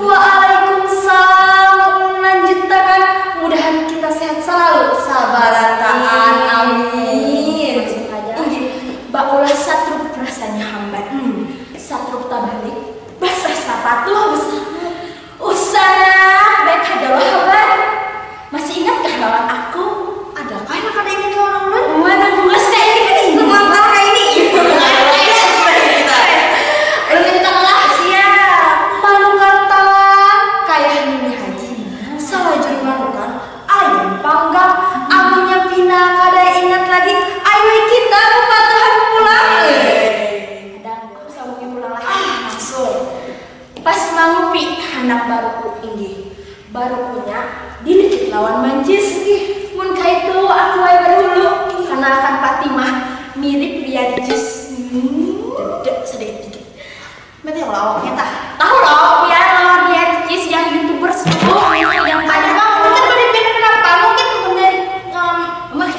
Waalaikumsalam. Lanjutkan, mudahan kita sehat selalu. Sabarataan, amin. Baulah satruk rasanya hambat. Satruk tabalik, basah sapatu usana baik adalah habar. Masih ingatkah lawan aku? Adakah yang ada ingin lawan ulun? Mana tugas kayak ini? Mengantar kayak ini. Kita kalah siap. Malu kata kayak ini haji. Salah juri malukan. Ayam panggang. Amunya pina kada ingat lagi. Ayo kita patuhan pulang. Kadang aku sambungin pulang lagi. Langsung. Pas mangupi anak baruku inggi. Barukunya dikit lawan manjis. Mun kaitu aku wae berhulu. Karena akan Fatimah mirip Ria Jis. Dedek sedikit dikit. Berarti kalau awaknya tahu loh, biar lawan Ria Jis yang YouTuber semua yang pada mungkin mau dipilih kenapa? Mungkin bener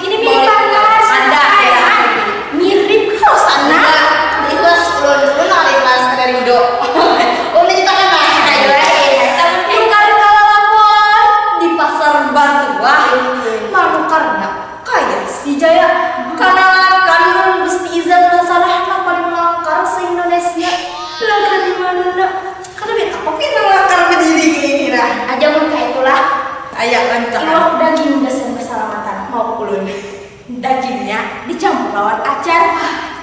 ini mirip banget. Ada ya. Mirip kalau sana. Di kelas 10 dulu ada kelas dari Indo. Oh, ini kita kan kayak tapi kalau lapor di pasar Batu malu karena kayak si Jaya karena kan mesti izin salah apa melanggar se-Indonesia langgar di mana karena beta apa kita melanggar berdiri gini lah aja mun kayak itulah ayak lanjut iwak daging dasar keselamatan mau ulun dagingnya dicampur lawan acar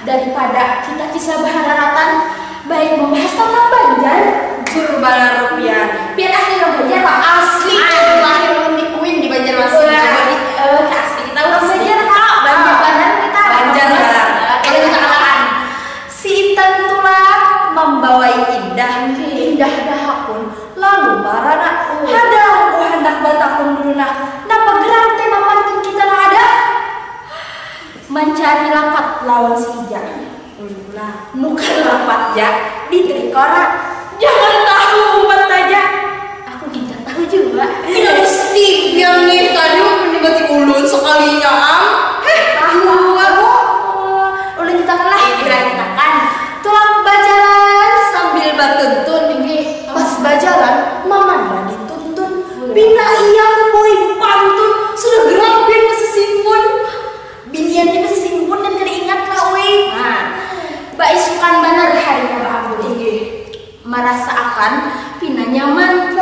daripada kita kisah baharatan baik membahas tentang Banjar juru balar rupiah biar asli orang Banjar pak asli lahir di Kuin di Banjarmasin asli kita orang Banjar kak Banjar Bandar kita Banjar kalau kita katakan si Intan tulah membawai indah dahapun lalu marana hadang hendak batakun duluna napa gerak tema pantun kita lah ada mencari lapat lawan si Ija nukan lapat ya di trikora jangan tahu umpat saja aku tidak tahu juga tidak mesti yang nih tadi menibati ulun sekalinya tahu aku ulun kita lah kita kan tulang bajalan sambil batuntun ini pas bajalan mama dituntun bina iya boy pantun sudah gerabin sesimpun biniannya sesimpun dan tidak ingat lah weh Mbak isukan benar hari Mbak Abdul ini merasa akan pina nyaman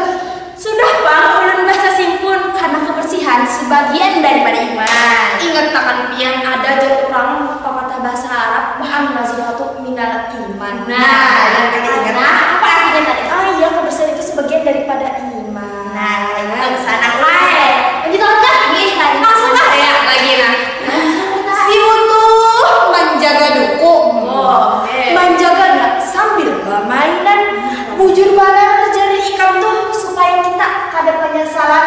sudah bang ulun bahasa simpun karena kebersihan sebagian daripada iman ingat takkan pian ada jauh orang pepatah bahasa Arab bahan nazilatu minal iman nah karena apa artinya tadi oh iya kebersihan itu sebagian daripada iman nah itu kesana wae lanjut lagi langsung lah ya lagi nah si butuh menjaga duku menjaga sambil bermainan bujur balar jadi ikan tuh supaya kita kada penyesalan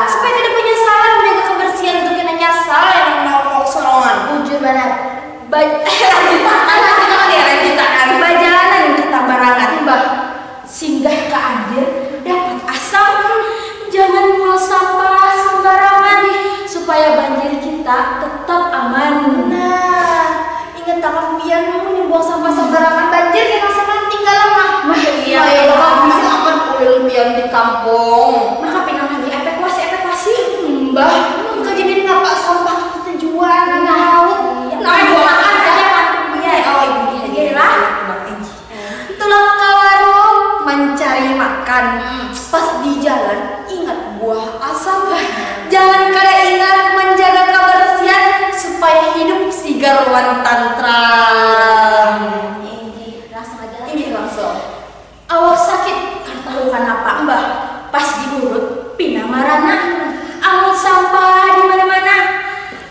supaya tidak penyesalan menjaga kebersihan untuk kita nyasal yang mau sorongan bujur balar bajalanan kita barangan mbah singgah ke anjir dapat asam jangan buang sampah sembarangan supaya banjir kita tetap aman ingat takkan pian buang sampah sembarangan banjir kita sama tinggal lama iya akan ulil pian di kampung maka pinang lagi evakuasi mbah kejadian ngapa sampah kita jual laut buang aja iya ibu dia lah itulah kawarung mencari makan pas di jalan ingat buah asam jangan kada ingat menjaga kebersihan supaya hidup sigar wan tantram ini langsung awak sakit kan tahu kenapa mbah pas diurut pina marana amun sampah di mana-mana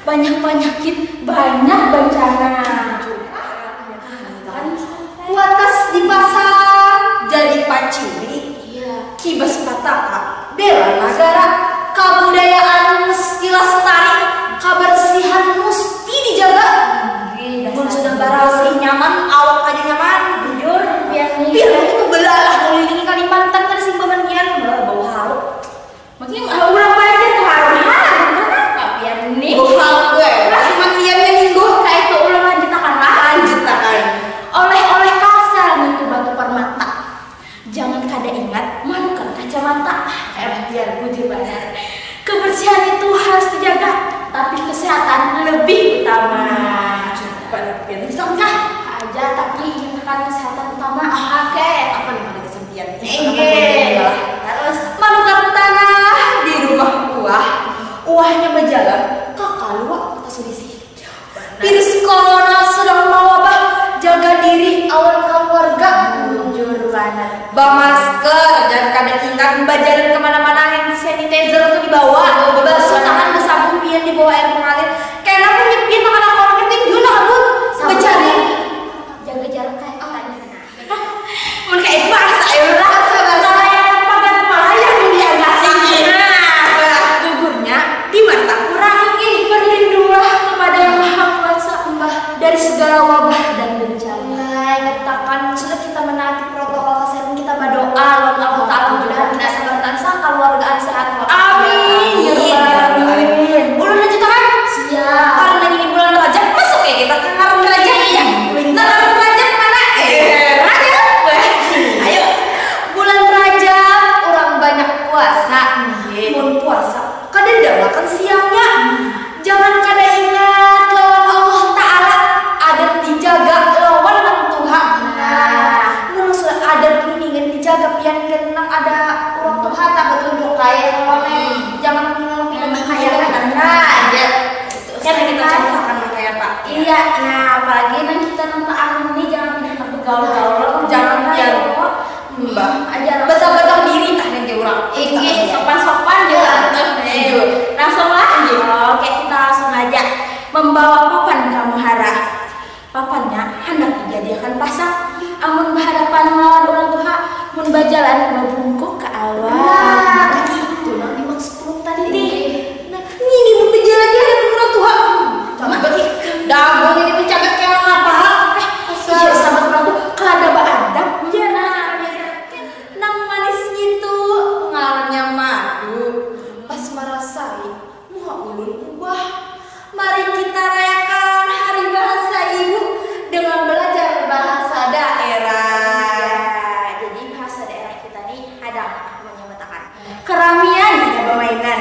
banyak penyakit banyak bencana watas di pasar jadi pacuri kibas pataka bela negara kebudayaan mesti lestari kebersihan mesti dijaga pun sudah barasi bawa masker, jangan kada ingat jalan kemana-mana yang sanitizer tuh dibawa, basuh tangan bersabun pian dibawa air mengalir. Kayak apa nyepin anak orang penting juga kabut, becari jaga jarak kayak tadi. Mun kayak itu bahasa ya lah, nelayan pagar melayang dia ngasih. Nah, gugurnya di mata kurang berlindunglah kepada yang maha kuasa dari segala wabah dan bencana. Katakan sudah kita menaati protokol kesehatan, kita berdoa Allah Taala mudah-mudahan kita sabar tansah keluargaan sehat. Amin. Amin. Ulun lanjut kan? Siap. Karena ini bulan Rajab masuk ya kita ke ngaran Rajab ya. Nah, ngaran Rajab mana? Rajab. Ayo. Bulan Rajab orang banyak puasa. Mun puasa kada makan siangnya. Jangan kada ingat lawan Allah Taala adat dijaga lawan Tuhan. Nah, mun sudah adat pun ingin dijaga pian kenang ada orang Tuhan tak betunduk kayak jangan pinang-pinang kayak nah ya. Kan kita contohkan kayak Pak. Iya, nah apalagi nanti kita nonton angin ini jangan pindah bergaul-gaul, jangan pian Mbak aja betul-betul diri tah yang orang. Ini sopan-sopan juga. Langsung lanjut. Oke, kita langsung aja. Membawa papan kamu harap. Papannya hendak dijadikan pasang. Amun berhadapan melawan orang tua, mun bajalan membungkuk ke awal. Itu nang dimaksud tadi nih. Nah, ini mun berjalan dia ada orang tua. Coba bagi dagang ini mencagat kayak apa? Iya, sama orang tua kada beradab. Iya nah, nang manis gitu ngarannya madu. Pas merasai, muha ulun ubah. Mari kita rayakan hari bahasa ibu dengan belajar bahasa daerah. Jadi bahasa daerah kita nih ada menyebutkan keramian tidak permainan.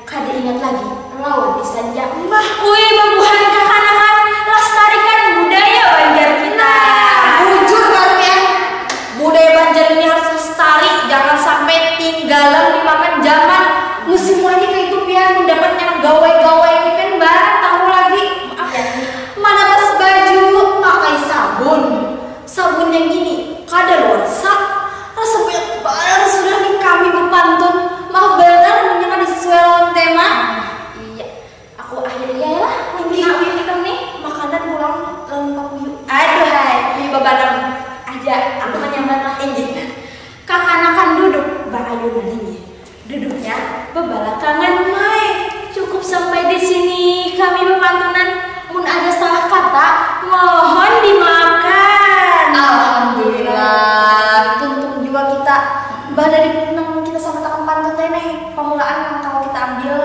Kada ingat lagi lawan disanja mbah. Wih, babuhan kekanakan lestarikan budaya Banjar kita. Jujur kalian, budaya Banjar ini harus lestari, jangan sampai tinggalan dimakan zaman. Musim lagi ke itu pian mendapatnya gawai-gawai ini kan barang tahu lagi. Maaf ya, mana bas baju pakai sabun, sabun yang gini kada luasa. Rasa banyak sudah nih kami berpantun. Maaf benar menyenangkan sesuai lawan tema. Iya, aku akhirnya ya lah. Mungkin kita nih makanan pulang lengkap yuk. Aduh hai, ini babanan aja. Aku menyambat lah ini. Kakanakan duduk berayunan ini. Duduknya bebalakangan mai. Cukup sampai di sini kami berpantunan. Mun ada salah kata, mohon dimaafkan. Alhamdulillah. Tuntung juga kita. Bah dari nang kita sama takkan pantun nih. Pemulaan yang tahu kita ambil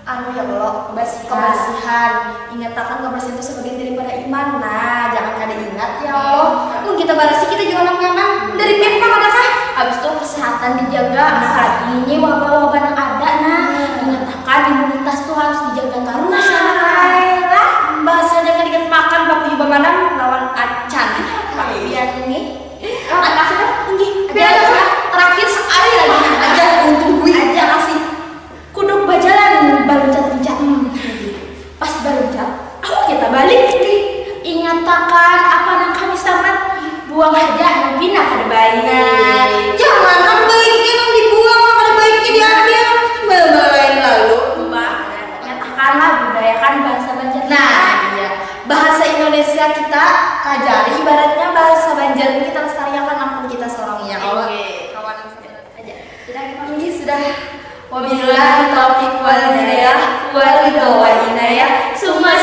anu ya Allah, kebersihan. Ingat akan kebersihan itu sebagian daripada iman. Nah, jangan kada ingat ya Allah. Mun kita barasi kita juga nyaman. Dari pihak adakah? Habis itu kesehatan dijaga. Nah, ini wabah-wabah yang ada. Nah, ingat akan imunitas tuh harus dijaga terus. Nah, bahasa dengan dikit makan bapak ibu manam lawan acan. Pak Bian ini. Anak sudah tinggi. Terakhir sekali lagi aja untuk gue aja kasih. Kuduk bajalan baluncat-luncat. Pas baluncat, aku kita balik. Ingat akan apa yang kami sangat buang aja bina kada baik. Jangan kan baiknya yang dibuang, kada baiknya diambil. Lain lalu. Mbak, nyatakanlah budayakan bahasa Banjar. Nah, iya. Bahasa Indonesia kita kajari ibaratnya bahasa Banjar kita lestarikan ampun kita seorang ya Allah. Kawan aja. Kita ini sudah wabillahi taufiq wal hidayah wa ridha wa inayah. Summa